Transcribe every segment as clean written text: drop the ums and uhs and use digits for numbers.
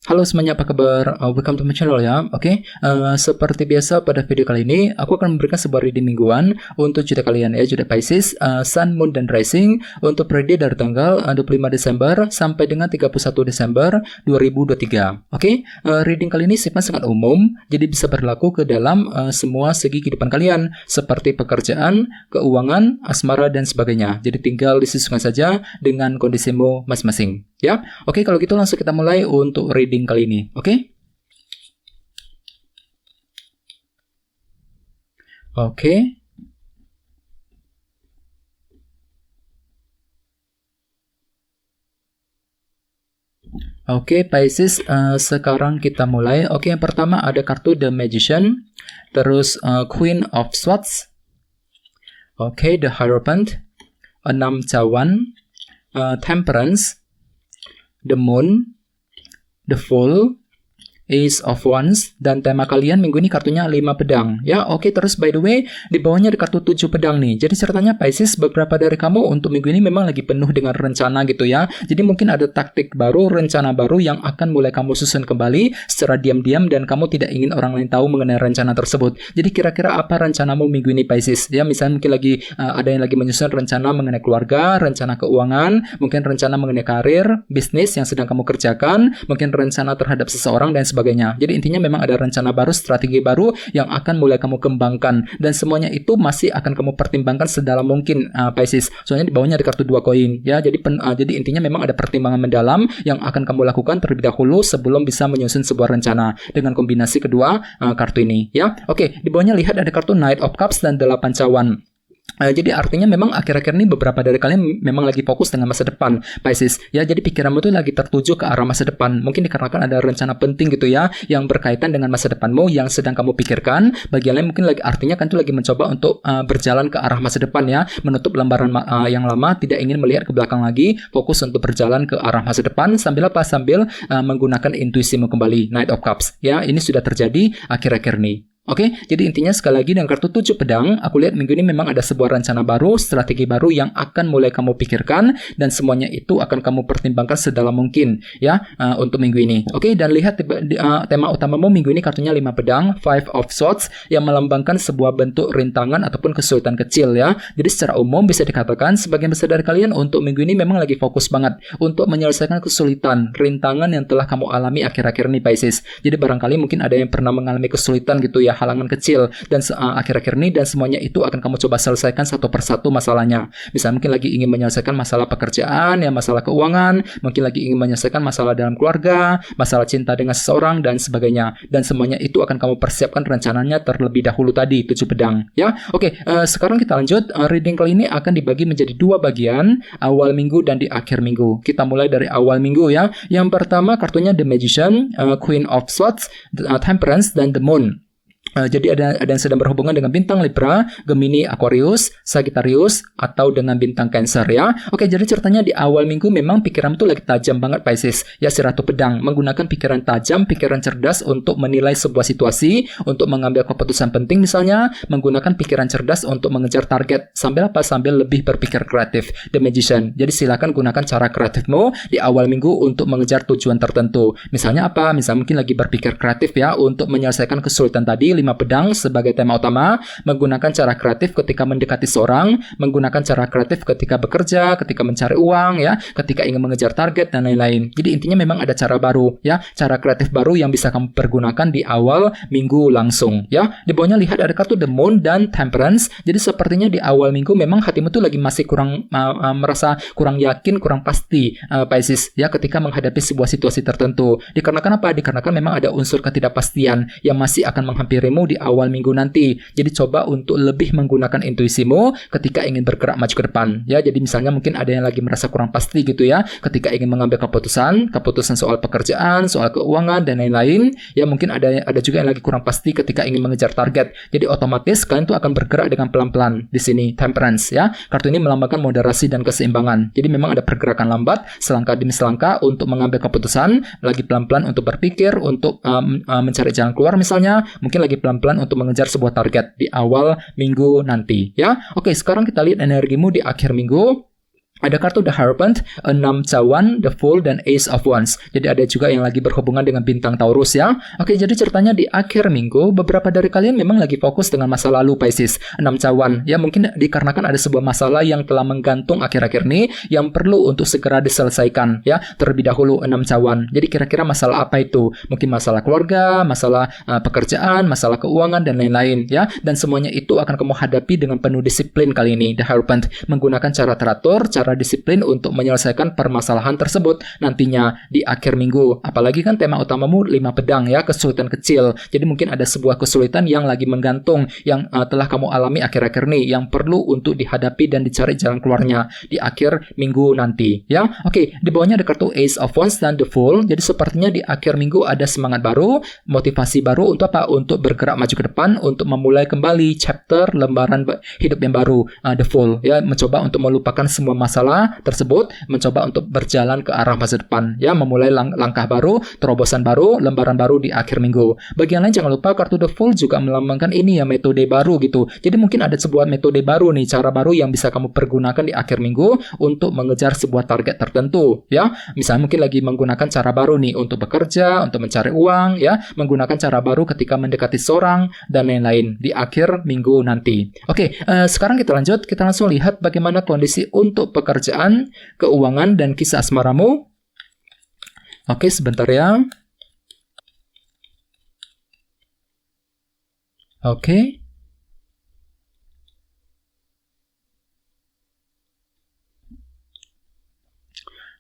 Halo semuanya, apa kabar? Welcome to my channel ya. Oke, seperti biasa pada video kali ini aku akan memberikan sebuah reading mingguan untuk zodiak kalian ya, zodiak Pisces, Sun, Moon, dan Rising untuk periode dari tanggal 25 Desember sampai dengan 31 Desember 2023. Oke, reading kali ini sifatnya sangat umum, jadi bisa berlaku ke dalam semua segi kehidupan kalian seperti pekerjaan, keuangan, asmara, dan sebagainya. Jadi tinggal disesuaikan saja dengan kondisimu masing-masing. Ya, oke, kalau gitu langsung kita mulai untuk reading kali ini, oke? Oke. Oke, Pisces, sekarang kita mulai. Oke, yang pertama ada kartu The Magician, terus Queen of Swords, oke, The Hierophant, 6 cawan, Temperance, The Moon, The Fool, Ace of Wands, dan tema kalian minggu ini kartunya 5 pedang. Ya, oke, terus by the way, di bawahnya ada kartu 7 pedang nih. Jadi ceritanya Pisces, beberapa dari kamu untuk minggu ini memang lagi penuh dengan rencana gitu ya. Jadi mungkin ada taktik baru, rencana baru yang akan mulai kamu susun kembali secara diam-diam dan kamu tidak ingin orang lain tahu mengenai rencana tersebut. Jadi kira-kira apa rencanamu minggu ini Pisces? Ya, misalnya mungkin lagi ada yang lagi menyusun rencana mengenai keluarga, rencana keuangan, mungkin rencana mengenai karir, bisnis yang sedang kamu kerjakan, mungkin rencana terhadap seseorang dan sebagainya. Jadi intinya memang ada rencana baru, strategi baru yang akan mulai kamu kembangkan dan semuanya itu masih akan kamu pertimbangkan sedalam mungkin Pisces. Soalnya di bawahnya ada kartu 2 koin ya. Jadi intinya memang ada pertimbangan mendalam yang akan kamu lakukan terlebih dahulu sebelum bisa menyusun sebuah rencana dengan kombinasi kedua kartu ini ya. Oke, di bawahnya lihat ada kartu Knight of Cups dan 8 cawan. Jadi artinya memang akhir-akhir ini beberapa dari kalian memang lagi fokus dengan masa depan Pisces ya, jadi pikiranmu tuh lagi tertuju ke arah masa depan, mungkin dikarenakan ada rencana penting gitu ya yang berkaitan dengan masa depanmu yang sedang kamu pikirkan. Bagi lain mungkin lagi artinya kan tuh lagi mencoba untuk berjalan ke arah masa depan ya, menutup lembaran yang lama, tidak ingin melihat ke belakang lagi, fokus untuk berjalan ke arah masa depan sambil menggunakan intuisimu kembali. Knight of Cups ya, ini sudah terjadi akhir-akhir ini. Oke, jadi intinya sekali lagi dengan kartu 7 pedang, aku lihat minggu ini memang ada sebuah rencana baru, strategi baru yang akan mulai kamu pikirkan dan semuanya itu akan kamu pertimbangkan sedalam mungkin ya untuk minggu ini. Oke, dan lihat tema utamamu minggu ini kartunya 5 pedang, Five of Swords yang melambangkan sebuah bentuk rintangan ataupun kesulitan kecil ya. Jadi secara umum bisa dikatakan sebagian besar dari kalian untuk minggu ini memang lagi fokus banget untuk menyelesaikan kesulitan, rintangan yang telah kamu alami akhir-akhir ini Pisces. Jadi barangkali mungkin ada yang pernah mengalami kesulitan gitu ya, halangan kecil dan akhir-akhir ini, dan semuanya itu akan kamu coba selesaikan satu persatu masalahnya. Misalnya mungkin lagi ingin menyelesaikan masalah pekerjaan ya, masalah keuangan, mungkin lagi ingin menyelesaikan masalah dalam keluarga, masalah cinta dengan seseorang dan sebagainya, dan semuanya itu akan kamu persiapkan rencananya terlebih dahulu tadi 7 pedang ya. Oke, sekarang kita lanjut. Reading kali ini akan dibagi menjadi 2 bagian, awal minggu dan di akhir minggu. Kita mulai dari awal minggu ya. Yang pertama kartunya The Magician, Queen of Swords, Temperance, dan The Moon. Jadi ada yang sedang berhubungan dengan bintang Libra, Gemini, Aquarius, Sagittarius, atau dengan bintang Cancer ya. Oke, jadi ceritanya di awal minggu memang pikiran tuh lagi tajam banget Pisces ya, si Ratu Pedang menggunakan pikiran tajam, pikiran cerdas untuk menilai sebuah situasi, untuk mengambil keputusan penting misalnya, menggunakan pikiran cerdas untuk mengejar target sambil lebih berpikir kreatif. The Magician. Jadi silakan gunakan cara kreatifmu di awal minggu untuk mengejar tujuan tertentu. Misalnya apa? Misalnya mungkin lagi berpikir kreatif ya untuk menyelesaikan kesulitan tadi, 5 pedang sebagai tema utama, menggunakan cara kreatif ketika mendekati seorang, menggunakan cara kreatif ketika bekerja, ketika mencari uang ya, ketika ingin mengejar target dan lain-lain. Jadi intinya memang ada cara baru ya, cara kreatif baru yang bisa kamu pergunakan di awal minggu langsung ya. Di bawahnya lihat ada kartu The Moon dan Temperance. Jadi sepertinya di awal minggu memang hatimu tuh lagi masih merasa kurang yakin, kurang pasti Pisces ya, ketika menghadapi sebuah situasi tertentu. Dikarenakan apa? Dikarenakan memang ada unsur ketidakpastian yang masih akan menghampiri di awal minggu nanti. Jadi coba untuk lebih menggunakan intuisimu ketika ingin bergerak maju ke depan ya. Jadi misalnya mungkin ada yang lagi merasa kurang pasti gitu ya ketika ingin mengambil keputusan soal pekerjaan, soal keuangan dan lain-lain ya. Mungkin ada juga yang lagi kurang pasti ketika ingin mengejar target. Jadi otomatis kalian tuh akan bergerak dengan pelan-pelan. Di sini Temperance ya. Kartu ini melambangkan moderasi dan keseimbangan. Jadi memang ada pergerakan lambat selangkah demi selangkah untuk mengambil keputusan, lagi pelan-pelan untuk berpikir, untuk mencari jalan keluar misalnya, mungkin lagi pelan-pelan untuk mengejar sebuah target di awal minggu nanti ya. Oke, sekarang kita lihat energimu di akhir minggu. Ada kartu The Hierophant, 6 cawan, The Fool, dan Ace of Wands. Jadi ada juga yang lagi berhubungan dengan bintang Taurus ya. Oke, jadi ceritanya di akhir minggu, beberapa dari kalian memang lagi fokus dengan masa lalu Pisces. 6 cawan, ya mungkin dikarenakan ada sebuah masalah yang telah menggantung akhir-akhir ini, yang perlu untuk segera diselesaikan ya. Terlebih dahulu 6 cawan. Jadi kira-kira masalah apa itu? Mungkin masalah keluarga, masalah pekerjaan, masalah keuangan, dan lain-lain ya. Dan semuanya itu akan kamu hadapi dengan penuh disiplin kali ini, The Hierophant. Menggunakan cara teratur, cara disiplin untuk menyelesaikan permasalahan tersebut nantinya di akhir minggu. Apalagi kan tema utamamu 5 pedang ya, kesulitan kecil. Jadi mungkin ada sebuah kesulitan yang lagi menggantung yang telah kamu alami akhir-akhir ini yang perlu untuk dihadapi dan dicari jalan keluarnya di akhir minggu nanti ya. Oke, di bawahnya ada kartu Ace of Wands dan The Fool. Jadi sepertinya di akhir minggu ada semangat baru, motivasi baru untuk apa? Untuk bergerak maju ke depan, untuk memulai kembali chapter lembaran hidup yang baru. The Fool ya, mencoba untuk melupakan semua masalah tersebut, mencoba untuk berjalan ke arah masa depan ya, memulai langkah baru, terobosan baru, lembaran baru di akhir minggu. Bagian lain jangan lupa kartu The Fool juga melambangkan ini ya, metode baru gitu. Jadi mungkin ada sebuah metode baru nih, cara baru yang bisa kamu pergunakan di akhir minggu untuk mengejar sebuah target tertentu ya. Misalnya mungkin lagi menggunakan cara baru nih untuk bekerja, untuk mencari uang ya, menggunakan cara baru ketika mendekati seorang dan lain-lain di akhir minggu nanti. Oke, sekarang kita lanjut, kita langsung lihat bagaimana kondisi untuk pekerjaan, keuangan, dan kisah asmaramu. Oke, sebentar ya. Oke.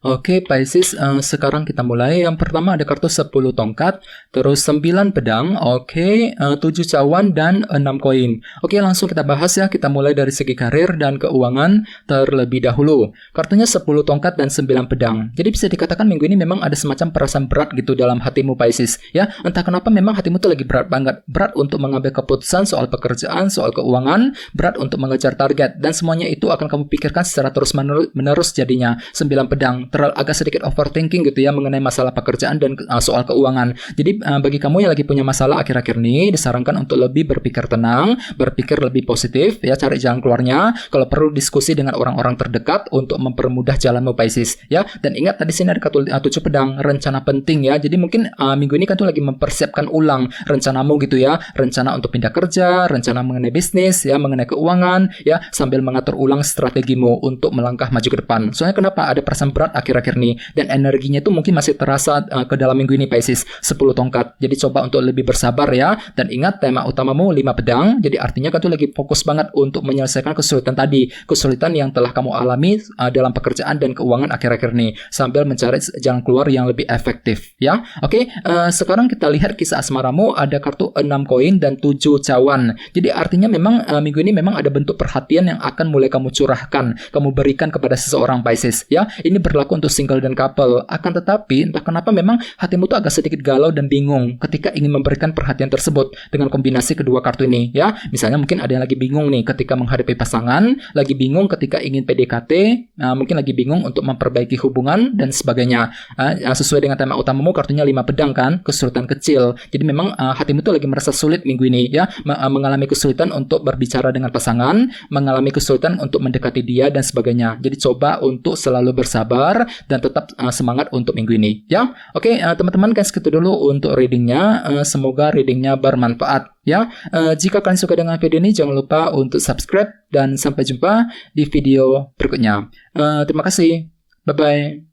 Oke, Pisces, sekarang kita mulai. Yang pertama ada kartu 10 tongkat, terus 9 pedang, oke, 7 cawan, dan 6 koin. Oke, langsung kita bahas ya. Kita mulai dari segi karir dan keuangan terlebih dahulu. Kartunya 10 tongkat dan 9 pedang. Jadi bisa dikatakan minggu ini memang ada semacam perasaan berat gitu dalam hatimu, Pisces. Ya, entah kenapa memang hatimu tuh lagi berat banget. Berat untuk mengambil keputusan soal pekerjaan, soal keuangan, berat untuk mengejar target. Dan semuanya itu akan kamu pikirkan secara terus-menerus jadinya. 9 pedang. Agak sedikit overthinking gitu ya mengenai masalah pekerjaan dan soal keuangan. Jadi bagi kamu yang lagi punya masalah akhir-akhir ini, disarankan untuk lebih berpikir tenang, berpikir lebih positif ya, cari jalan keluarnya. Kalau perlu diskusi dengan orang-orang terdekat untuk mempermudah jalanmu, Pisces ya. Dan ingat tadi sini ada kartu 7 pedang, rencana penting ya. Jadi mungkin minggu ini kan tuh lagi mempersiapkan ulang rencanamu gitu ya, rencana untuk pindah kerja, rencana mengenai bisnis ya, mengenai keuangan ya, sambil mengatur ulang strategimu untuk melangkah maju ke depan. Soalnya kenapa ada perasaan berat akhir-akhir ini, dan energinya itu mungkin masih terasa ke dalam minggu ini, Pisces. 10 tongkat. Jadi coba untuk lebih bersabar ya, dan ingat tema utamamu 5 pedang. Jadi artinya kan tuh lagi fokus banget untuk menyelesaikan kesulitan tadi, kesulitan yang telah kamu alami dalam pekerjaan dan keuangan akhir-akhir ini, sambil mencari jalan keluar yang lebih efektif ya. Oke, sekarang kita lihat kisah asmaramu. Ada kartu 6 koin dan 7 cawan. Jadi artinya memang minggu ini memang ada bentuk perhatian yang akan mulai kamu curahkan, kamu berikan kepada seseorang, Pisces ya. Ini berlaku untuk single dan couple. Akan tetapi entah kenapa memang hatimu tuh agak sedikit galau dan bingung ketika ingin memberikan perhatian tersebut dengan kombinasi kedua kartu ini ya. Misalnya mungkin ada yang lagi bingung nih ketika menghadapi pasangan, lagi bingung ketika ingin PDKT, mungkin lagi bingung untuk memperbaiki hubungan dan sebagainya. Sesuai dengan tema utamamu kartunya 5 pedang kan, kesulitan kecil. Jadi memang hatimu tuh lagi merasa sulit minggu ini ya, mengalami kesulitan untuk berbicara dengan pasangan, mengalami kesulitan untuk mendekati dia dan sebagainya. Jadi coba untuk selalu bersabar dan tetap semangat untuk minggu ini ya. Oke, teman-teman, kan segitu dulu untuk readingnya. Semoga readingnya bermanfaat ya. Jika kalian suka dengan video ini, jangan lupa untuk subscribe dan sampai jumpa di video berikutnya. Terima kasih, bye bye.